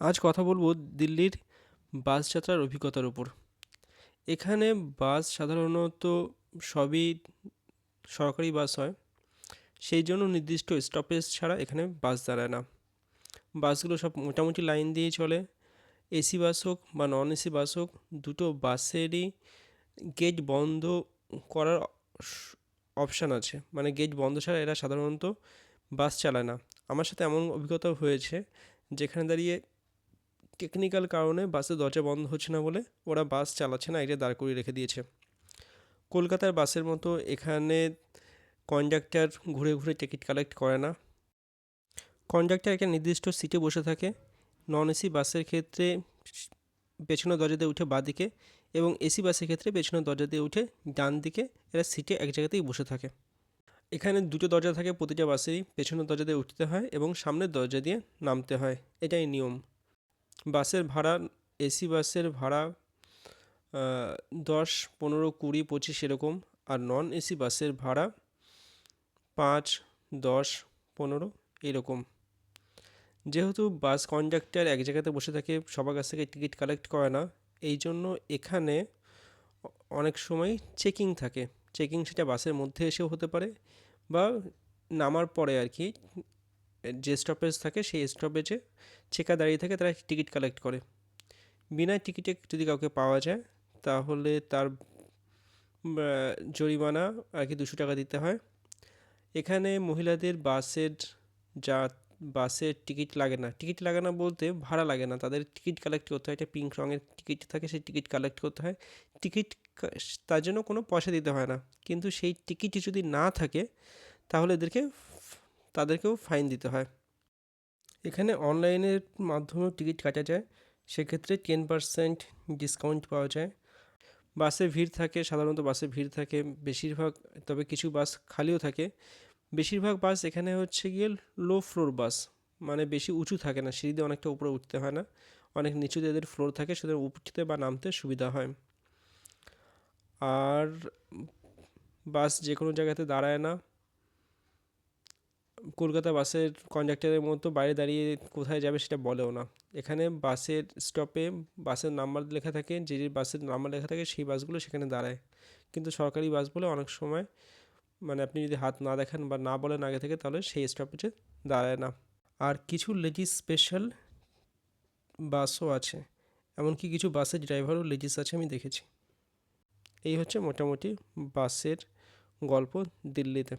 আজ কথা বলবো দিল্লির বাস যাত্রার অভিজ্ঞতার উপর। এখানে বাস সাধারণত সবই সরকারি বাস হয়, সেই জন্য নির্দিষ্ট স্টপেজ ছাড়া এখানে বাস দাঁড়ায় না। বাসগুলো সব মোটামুটি লাইন দিয়েই চলে। এসি বাস হোক বা নন এসি বাস হোক, দুটো বাসেরই গেট বন্ধ করার অপশান আছে, মানে গেট বন্ধ ছাড়া এরা সাধারণত বাস চালায় না। আমার সাথে এমন অভিজ্ঞতা হয়েছে যেখানে দাঁড়িয়ে টেকনিক্যাল কারণে বাসের দরজা বন্ধ হচ্ছে না বলে ওরা বাস চালাচ্ছে না, এটা দাঁড় করিয়ে রেখে দিয়েছে। কলকাতার বাসের মতো এখানে কন্ডাক্টর ঘুরে ঘুরে টিকিট কালেক্ট করে না। কন্ডাক্টর একটা নির্দিষ্ট সিটে বসে থাকে। নন এসি বাসের ক্ষেত্রে পেছনের দরজা দিয়ে উঠে বাঁ দিকে, এবং এসি বাসের ক্ষেত্রে পেছনের দরজা দিয়ে উঠে ডান দিকে। এরা সিটে এক জায়গাতেই বসে থাকে। এখানে দুটো দরজা থাকে প্রতিটা বাসেরই, পেছনের দরজা দিয়ে উঠতে হয় এবং সামনের দরজা দিয়ে নামতে হয়, এটাই নিয়ম। বাসের ভাড়া, এসি বাসের ভাড়া 10, 15, 20, 25 এরকম। আর নন এসি বাসের ভাড়া 5, 10, 15 এরকম। যেহেতু বাস কন্ডাক্টর এক জায়গাতে বসে থাকে, সবার কাছ থেকে টিকিট কালেক্ট করে না, এই জন্য এখানে অনেক সময় চেকিং থাকে। চেকিং সেটা বাসের মধ্যে এসেও হতে পারে বা নামার পরে আর কি, যে স্টপেজ থাকে সেই স্টপেজে চেকার দাঁড়িয়ে থাকে, তারা টিকিট কালেক্ট করে। বিনা টিকিটে যদি কাউকে পাওয়া যায় তাহলে তার জরিমানা আর কি 200 টাকা দিতে হয়। এখানে মহিলাদের যা বাসের টিকিট লাগে না, টিকিট লাগে না বলতে ভাড়া লাগে না, তাদের টিকিট কালেক্ট করতে হয়। একটা পিঙ্ক রঙের টিকিট থাকে, সেই টিকিট কালেক্ট করতে হয়। টিকিট তার জন্য কোনো পয়সা দিতে হয় না, কিন্তু সেই টিকিটই যদি না থাকে তাহলে তাদেরকেও ফাইন দিতে হয়। এখানে অনলাইনের মাধ্যমেও টিকিট কাটা যায়, সেক্ষেত্রে 10% ডিসকাউন্ট পাওয়া যায়। বাসে ভিড় থাকে, সাধারণত বাসে ভিড় থাকে বেশিরভাগ, তবে কিছু বাস খালিও থাকে। বেশিরভাগ বাস এখানে হচ্ছে গিয়ে লো ফ্লোর বাস, মানে বেশি উঁচু থাকে না, সিঁড়ি দিয়ে অনেকটা উপরে উঠতে হয় না, অনেক নিচুতে এদের ফ্লোর থাকে, সুতরাং উঠতে বা নামতে সুবিধা হয়। আর বাস যে কোনো জায়গাতে দাঁড়ায় না। কলকাতা বাসের কন্ডাক্টরের মতো বাইরে দাঁড়িয়ে কোথায় যাবে সেটা বলেও না। এখানে বাসের স্টপে বাসের নাম্বার লেখা থাকে, যে বাসের নাম্বার লেখা থাকে সেই বাসগুলো সেখানে দাঁড়ায়। কিন্তু সরকারি বাস বলে অনেক সময়, মানে আপনি যদি হাত না দেখান বা না বলেন আগে থেকে, তাহলে সেই স্টপেজে দাঁড়ায় না। আর কিছু লেডিস স্পেশাল বাসও আছে, এমনকি কিছু বাসের ড্রাইভারও লেডিস আছে, আমি দেখেছি। এই হচ্ছে মোটামুটি বাসের গল্প দিল্লিতে।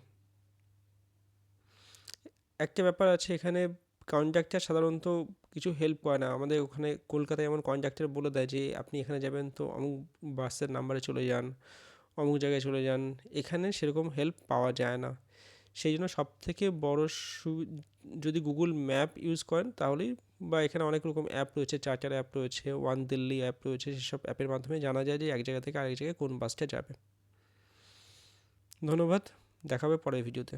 একটা ব্যাপার আছে, এখানে কন্ডাক্টর সাধারণত কিছু হেল্প করে না। আমাদের ওখানে কলকাতায় এমন কন্ডাক্টর বলে দেয় যে আপনি এখানে যাবেন তো অমুক বাসের নাম্বারে চলে যান, অমুক জায়গায় চলে যান। এখানে সেরকম হেল্প পাওয়া যায় না। সেই জন্য সবথেকে বড় যদি গুগল ম্যাপ ইউজ করেন তাহলেই, বা এখানে অনেক রকম অ্যাপ রয়েছে, চার্টার অ্যাপ রয়েছে, ওয়ান দিল্লি অ্যাপ রয়েছে, সেসব অ্যাপের মাধ্যমে জানা যায় যে এক জায়গা থেকে আরেক জায়গায় কোন বাসটা যাবে। ধন্যবাদ, দেখা হবে পরের ভিডিওতে।